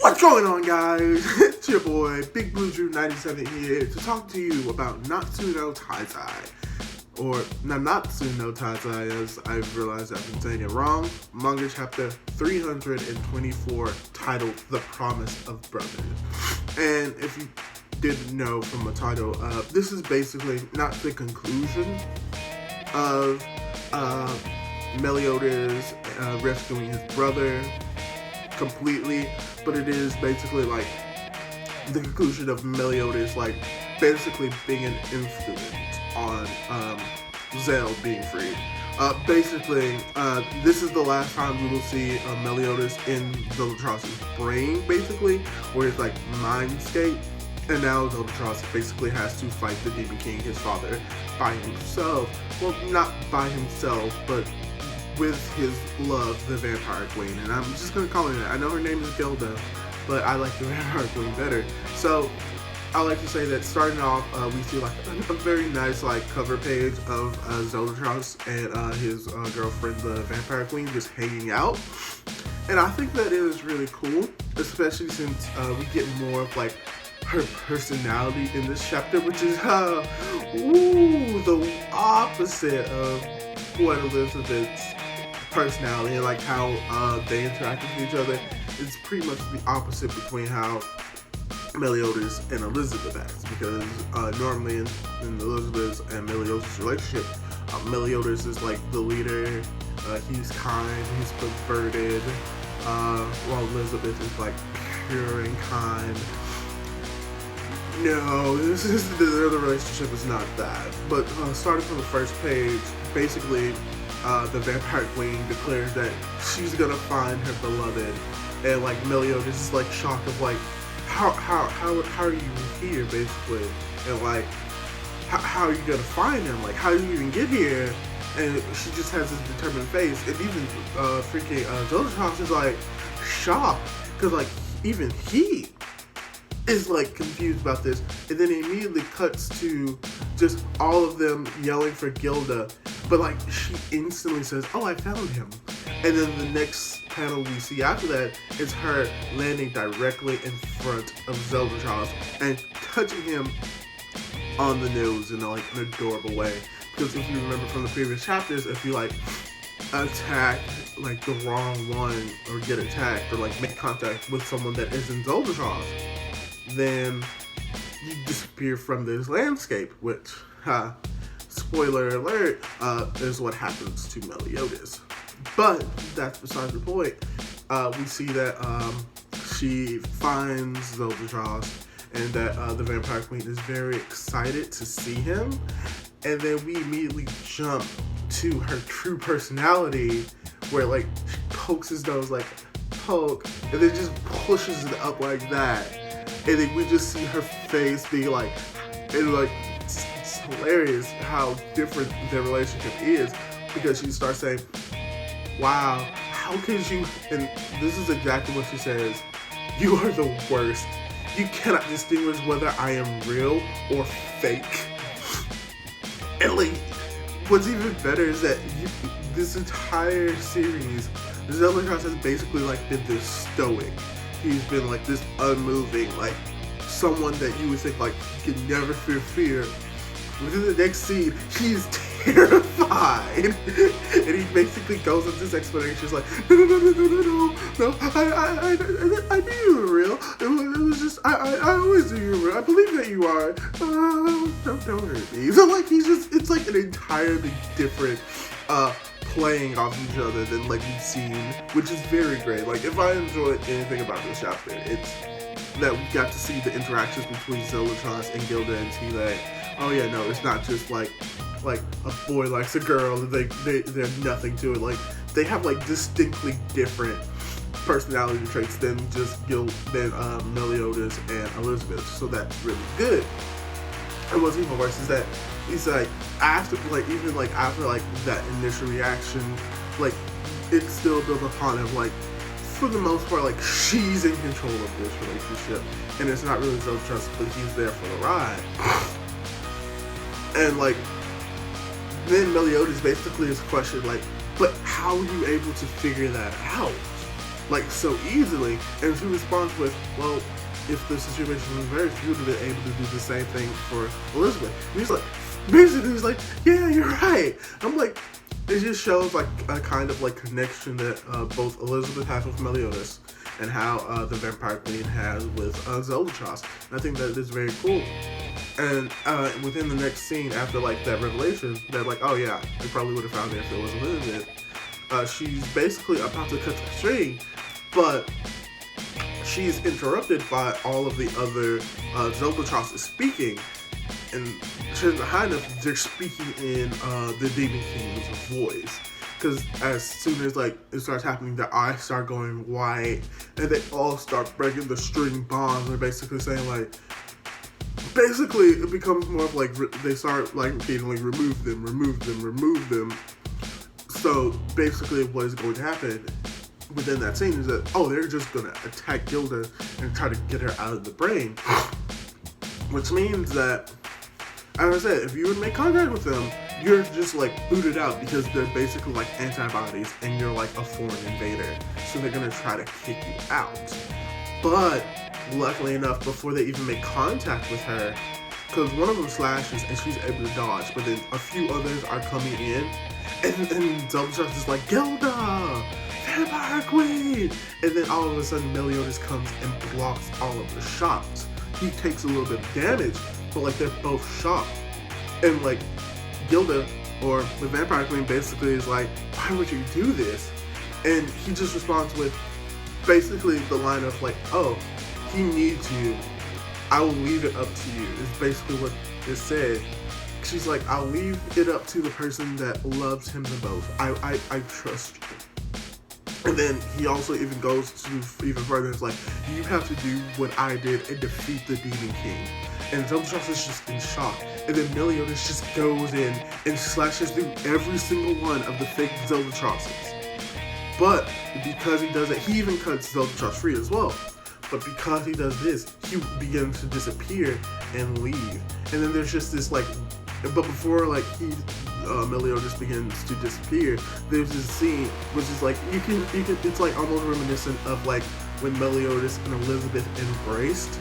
What's going on, guys? It's your boy, Big Blue Drew 97 here to talk to you about Nanatsu no Taizai. Or Nanatsu no Taizai, as I've realized I've been saying it wrong. Manga chapter 324, titled The Promise of Brothers. And if you didn't know from the title, this is basically not the conclusion of Meliodas rescuing his brother completely, but it is basically like the conclusion of Meliodas like basically being an influence on Zell being freed. Basically, this is the last time we will see Meliodas in Zolotros' brain, basically, where it's like mindscape. And now Zolotros basically has to fight the Demon King, his father, by himself. Well, not by himself, but with his love, the Vampire Queen. And I'm just gonna call her that. I know her name is Gilda, but I like the Vampire Queen better. So I like to say that starting off, we see like a very nice like cover page of Zolotros and his girlfriend, the Vampire Queen, just hanging out. And I think that is really cool, especially since we get more of like her personality in this chapter, which is the opposite of what Elizabeth's personality and like how they interact with each other. It's pretty much the opposite between how Meliodas and Elizabeth acts, because normally in Elizabeth's and Meliodas' relationship, Meliodas is like the leader, he's kind, he's perverted, while Elizabeth is like pure and kind. No, the relationship is not that. But starting from the first page, basically, the Vampire Queen declares that she's gonna find her beloved, and like Meliodas is like shocked of like, how are you here, basically, and like how are you gonna find him? Like, how do you even get here? And she just has this determined face, and even freaking Zolotros is like shocked, because like even he is like confused about this. And then it immediately cuts to just all of them yelling for Gilda, but like she instantly says, "Oh, I found him." And then the next panel we see after that is her landing directly in front of Zolotros and touching him on the nose in like an adorable way. Because if you remember from the previous chapters, if you like attack like the wrong one, or get attacked, or like make contact with someone that isn't Zolotros, then you disappear from this landscape, which, spoiler alert, is what happens to Meliodas. But that's besides the point. We see that she finds Zolotros, and that the Vampire Queen is very excited to see him. And then we immediately jump to her true personality, where like she pokes his nose like poke, and then just pushes it up like that. And then we just see her face being like, and like, it's hilarious how different their relationship is, because she starts saying, "Wow, how could you," and this is exactly what she says, "You are the worst. You cannot distinguish whether I am real or fake." And like, what's even better is that this entire series, Zolotros has basically like been this stoic. He's been like this unmoving, like someone that you would think like could never feel fear. Within the next scene, he's terrified, and he basically goes into this explanation. He's like, no, I knew you were real. It was just, I always knew you were real. I believe that you are. Don't hurt me. So like, it's like an entirely different playing off each other than like we've seen, which is very great. Like, if I enjoyed anything about this chapter, it's that we got to see the interactions between Zolotros and Gilda, and see that, oh yeah, no, it's not just like a boy likes a girl, they're nothing to it. Like, they have like distinctly different personality traits than just Meliodas and Elizabeth. So that's really good. And what's even worse is that he's like, after that initial reaction, like it still builds upon him, like for the most part, like she's in control of this relationship, and it's not really Zolotros, but he's there for the ride. And like, then Meliodas basically is questioned, like, but how are you able to figure that out? like so easily. And she responds with, well, if the situation was reversed, you would have been able to do the same thing for Elizabeth. And he's like, basically, he's like, yeah, you're right. I'm like, it just shows like a kind of like connection that both Elizabeth has with Meliodas and how the Vampire Queen has with Zeldatros. And I think that is very cool. And within the next scene, after like that revelation, that like, oh yeah, they probably would have found her if it was Elizabeth. She's basically about to cut the string, but she's interrupted by all of the other Zeldatros speaking, and turns behind us, they're speaking in the Demon King's voice. Because as soon as like it starts happening, their eyes start going white, and they all start breaking the string bonds. They're basically saying like, basically it becomes more of like they start like repeating like remove them, remove them, remove them. So basically, what is going to happen within that scene is that, oh, they're just gonna attack Gilda and try to get her out of the brain, which means that, as I said, if you would make contact with them, you're just like booted out because they're basically like antibodies and you're like a foreign invader. So they're gonna try to kick you out. But luckily enough, before they even make contact with her, because one of them slashes and she's able to dodge, but then a few others are coming in, and Zeldatros is like, Gilda! Vampire Queen! And then all of a sudden Meliodas comes and blocks all of the shots. He takes a little bit of damage, but like they're both shocked. And like Gilda, or the Vampire Queen, basically is like, why would you do this? And he just responds with basically the line of like, oh, he needs you. I will leave it up to you, is basically what it said. She's like, I'll leave it up to the person that loves him the most. I trust you. And then he also even goes to even further. It's like, you have to do what I did and defeat the Demon King. And Zeldatros is just in shock. And then Meliodas just goes in and slashes through every single one of the fake Zeldatroses. But because he does it, he even cuts Zeldatros free as well. But because he does this, he begins to disappear and leave. And then there's just this like, but before like Meliodas begins to disappear, there's this scene which is like, you can, it's like almost reminiscent of like when Meliodas and Elizabeth embraced.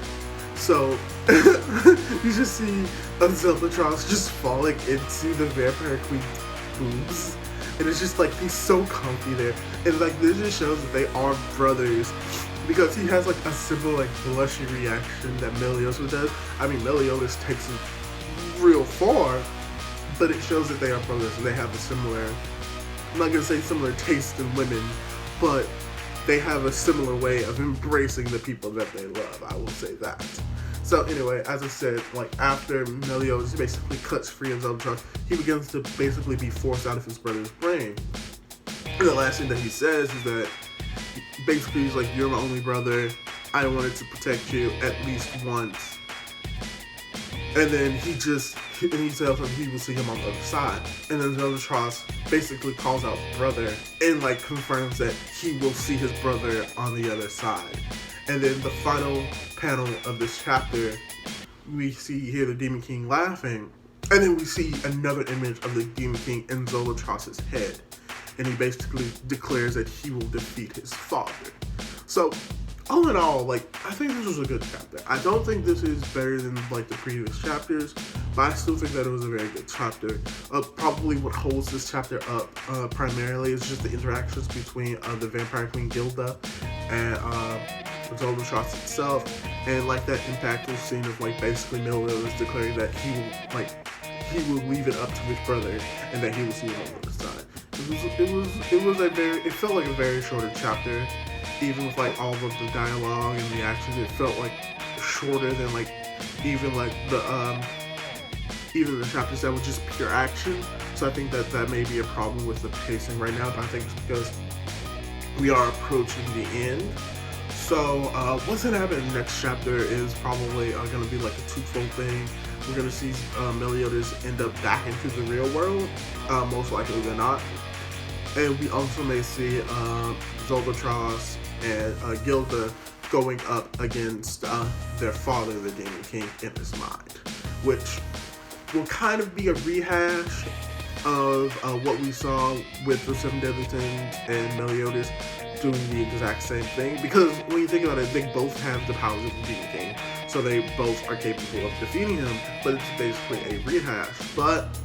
So you just see a Zeldatros just falling into the Vampire Queen's boobs, and it's just like he's so comfy there, and like this just shows that they are brothers. Because he has like a simple like blushy reaction that Meliodas does. I mean, Meliodas takes it real far, but it shows that they are brothers and they have a similar, I'm not gonna say similar taste in women, but they have a similar way of embracing the people that they love. I will say that. So anyway, as I said, like after Meliodas basically cuts free of Zeldatros, he begins to basically be forced out of his brother's brain. And the last thing that he says is that basically he's like, you're my only brother, I wanted to protect you at least once. And then he tells him he will see him on the other side. And then Zeldatros basically calls out brother and like confirms that he will see his brother on the other side. And then the final panel of this chapter, we hear the Demon King laughing, and then we see another image of the Demon King in Zeldatros' head. And he basically declares that he will defeat his father. So, all in all, like, I think this was a good chapter. I don't think this is better than, like, the previous chapters, but I still think that it was a very good chapter. Probably what holds this chapter up primarily is just the interactions between the Vampire Queen Gilda and Zeldatros itself, and, like, that impactful scene of, like, basically Meliodas declaring that he will leave it up to his brother, and that he will see him on the other side. It felt like a very shorter chapter, even with like all of the dialogue and the action. It felt like shorter than like even the chapters that were just pure action. So I think that may be a problem with the pacing right now, but I think it's because we are approaching the end. So what's gonna happen in the next chapter is probably gonna be like a twofold thing. We're gonna see Meliodas end up back into the real world, most likely than not. And we also may see Zeldatros and Gilda going up against their father, the Demon King, in his mind, which will kind of be a rehash of what we saw with the Seven Deadly Sins and Meliodas doing the exact same thing, because when you think about it, they both have the powers of the Demon King, so they both are capable of defeating him, but it's basically a rehash. But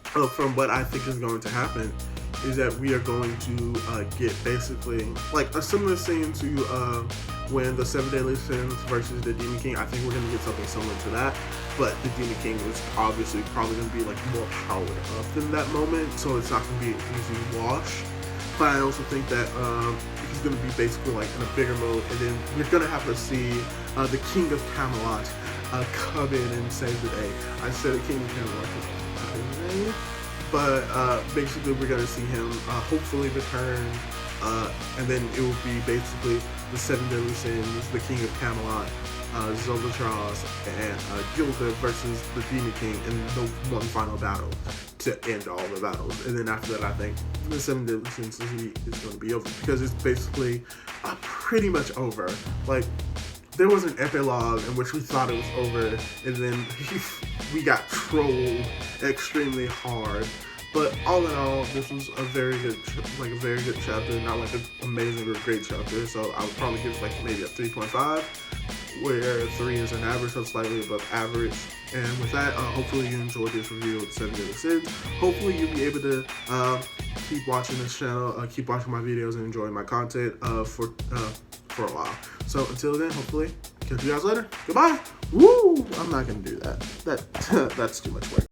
from what I think is going to happen is that we are going to get basically like a similar scene to when the 7 Deadly Sins versus the Demon King. I think we're going to get something similar to that, but the Demon King is obviously probably going to be like more powered up in that moment, so it's not going to be an easy wash. But I also think that he's going to be basically like in a bigger mode, and then we're going to have to see the King of Camelot come in and save the day. I said the King of Camelot is but basically we're going to see him hopefully return, and then it will be basically the 7 Deadly Sins, the King of Camelot, Zolotros, and Gilda versus the Demon King in the one final battle to end all the battles. And then after that, I think the 7 Deadly Sins is going to be over, because it's basically pretty much over. Like, there was an epilogue in which we thought it was over, and then we got trolled extremely hard. But all in all, this was a very good chapter, not like an amazing or great chapter. So I would probably give it like maybe a 3.5, where 3 is an average, so slightly above average. And with that, hopefully you enjoyed this review of 7 Deadly Sins. Hopefully you'll be able to keep watching this channel, keep watching my videos, and enjoying my content for a while. So until then, hopefully catch you guys later. Goodbye. Woo! I'm not gonna do that. That's too much work.